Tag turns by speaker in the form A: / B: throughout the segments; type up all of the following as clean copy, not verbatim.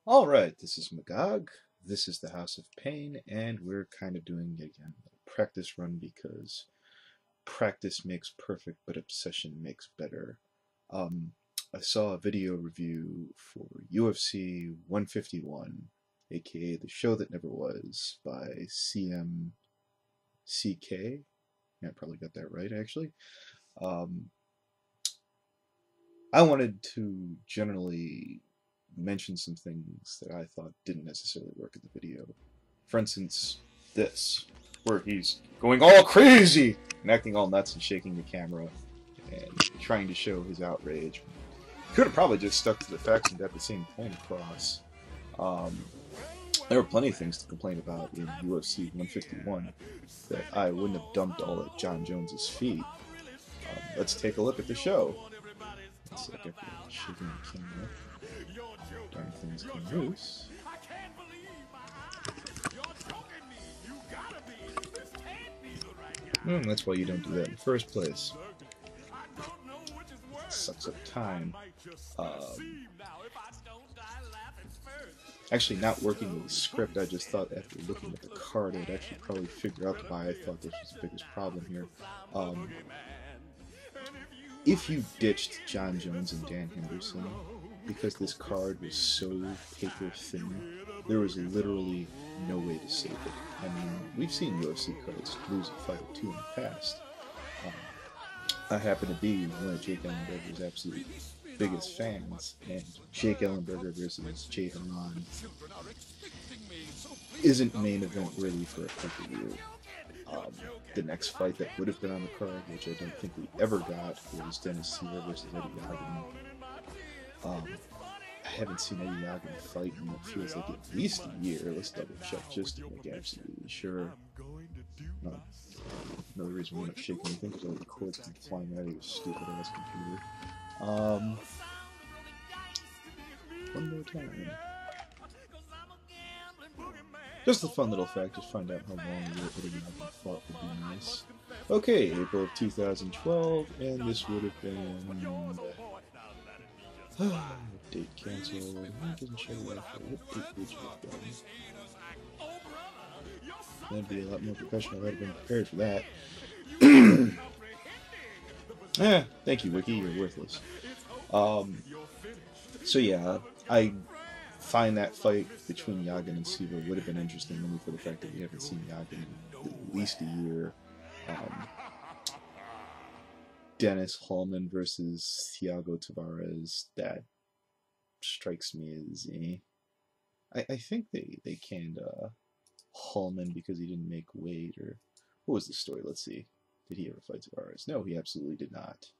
A: Alright, this is Magog, this is the House of Pain, and we're kind of doing it again a practice run because practice makes perfect, but obsession makes better. Um, I saw a video review for UFC 151, aka The Show That Never Was, by CMCK. Yeah, I probably got that right, actually. Um, I wanted to generally mention some things that I thought didn't necessarily work in the video. For instance, this, where he's going all crazy and acting all nuts and shaking the camera and trying to show his outrage. Could have probably just stuck to the facts and got the same point across. Um, there were plenty of things to complain about in UFC 151 that I wouldn't have dumped all at John Jones's feet. Let's take a look at the show. Let's see, I got the shaking the camera. Darn things come loose. That's why you don't do that in the first place. It sucks up time. Actually, not working with the script, I just thought after looking at the card, I'd actually probably figure out why I thought this was the biggest problem here. If you ditched John Jones and Dan Henderson, because this card was so paper thin, there was literally no way to save it. I mean, we've seen UFC cards lose a fight or two in the past. I happen to be one of Jake Ellenberger's absolute biggest fans, and Jake Ellenberger versus Jay Haran isn't main event worthy for a pay-per-view. The next fight that would have been on the card, which I don't think we ever got, was Dennis Siver versus Eddie Yagin. I haven't seen Eddie Yagin fight in what feels like at least a year. Let's double check just to make absolutely sure. Another reason we're not shaking anything because all the cords come flying out of your stupid ass computer. One more time. Just a fun little fact, just find out how long Eddie Yagin fought would be nice. Okay, April of 2012, and this would have been... date canceled. It doesn't show that. What date would you have done? That'd be a lot more professional. I'd have been prepared for that. Thank you, Wiki. You're worthless. So yeah, I find that fight between Yagin and Siva would have been interesting only for the fact that we haven't seen Yagin in at least a year. Dennis Hallman versus Thiago Tavares, that strikes me as I think they canned Hallman because he didn't make weight, or what was the story? Let's see. Did he ever fight Tavares? No, he absolutely did not.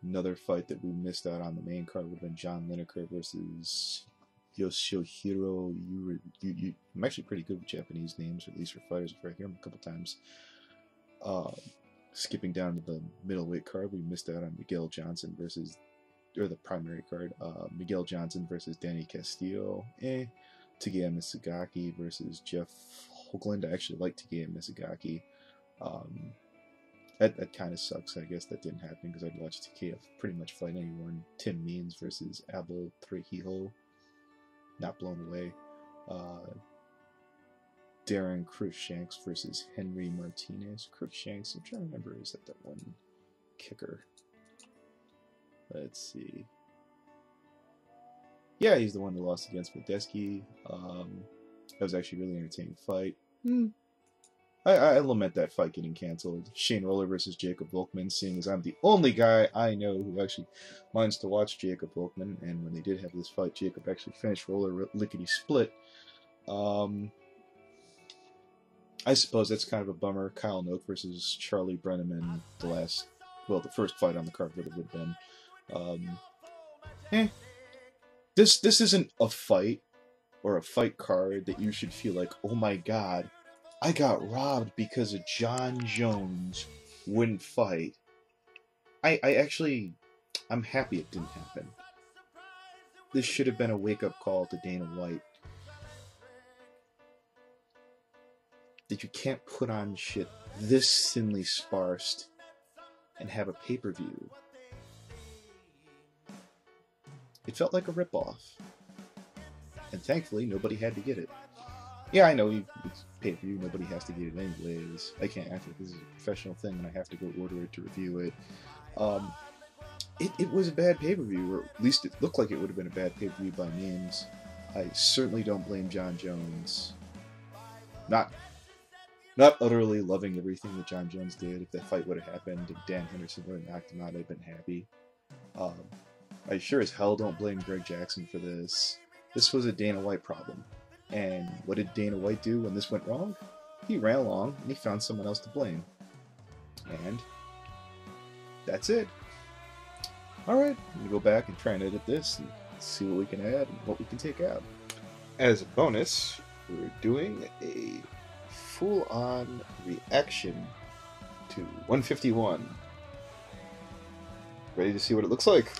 A: Another fight that we missed out on the main card would have been John Lineker versus Yoshihiro. I'm actually pretty good with Japanese names, or at least for fighters, if I hear them a couple times. Skipping down to the middleweight card, we missed out on Miguel Johnson versus, or the primary card, Miguel Johnson versus Danny Castillo. Takeya Misagaki versus Jeff Hoagland. I actually like Takeya Misagaki. That kind of sucks. I guess that didn't happen because I'd watch Takeya pretty much fight anyone. Tim Means versus Abel Trejijo. Not blown away. Darren Cruikshanks versus Henry Martinez. Cruikshanks, I'm trying to remember, is that one kicker? Let's see. Yeah, he's the one that lost against Medeski. That was actually a really entertaining fight. I lament that fight getting canceled. Shane Roller versus Jacob Volkman, seeing as I'm the only guy I know who actually minds to watch Jacob Volkman, and when they did have this fight, Jacob actually finished Roller lickety-split. I suppose that's kind of a bummer. Kyle Noak versus Charlie Brenneman, the first fight on the card would have been. This isn't a fight or a fight card that you should feel like, oh my god, I got robbed because of John Jones wouldn't fight. I'm happy it didn't happen. This should have been a wake-up call to Dana White. That you can't put on shit this thinly sparsed and have a pay-per-view. It felt like a ripoff. And thankfully, nobody had to get it. Yeah, I know it's pay-per-view, nobody has to get it anyways. I can't act like this is a professional thing and I have to go order it to review it. It was a bad pay-per-view, or at least it looked like it would have been a bad pay-per-view by memes. I certainly don't blame Jon Jones. Not utterly loving everything that Jon Jones did. If that fight would have happened and Dan Henderson would have knocked him out, I'd been happy. I sure as hell don't blame Greg Jackson for this. This was a Dana White problem. And what did Dana White do when this went wrong? He ran along and he found someone else to blame. And that's it. Alright, I'm going to go back and try and edit this and see what we can add and what we can take out. As a bonus, we're doing a full-on reaction to 151. Ready to see what it looks like?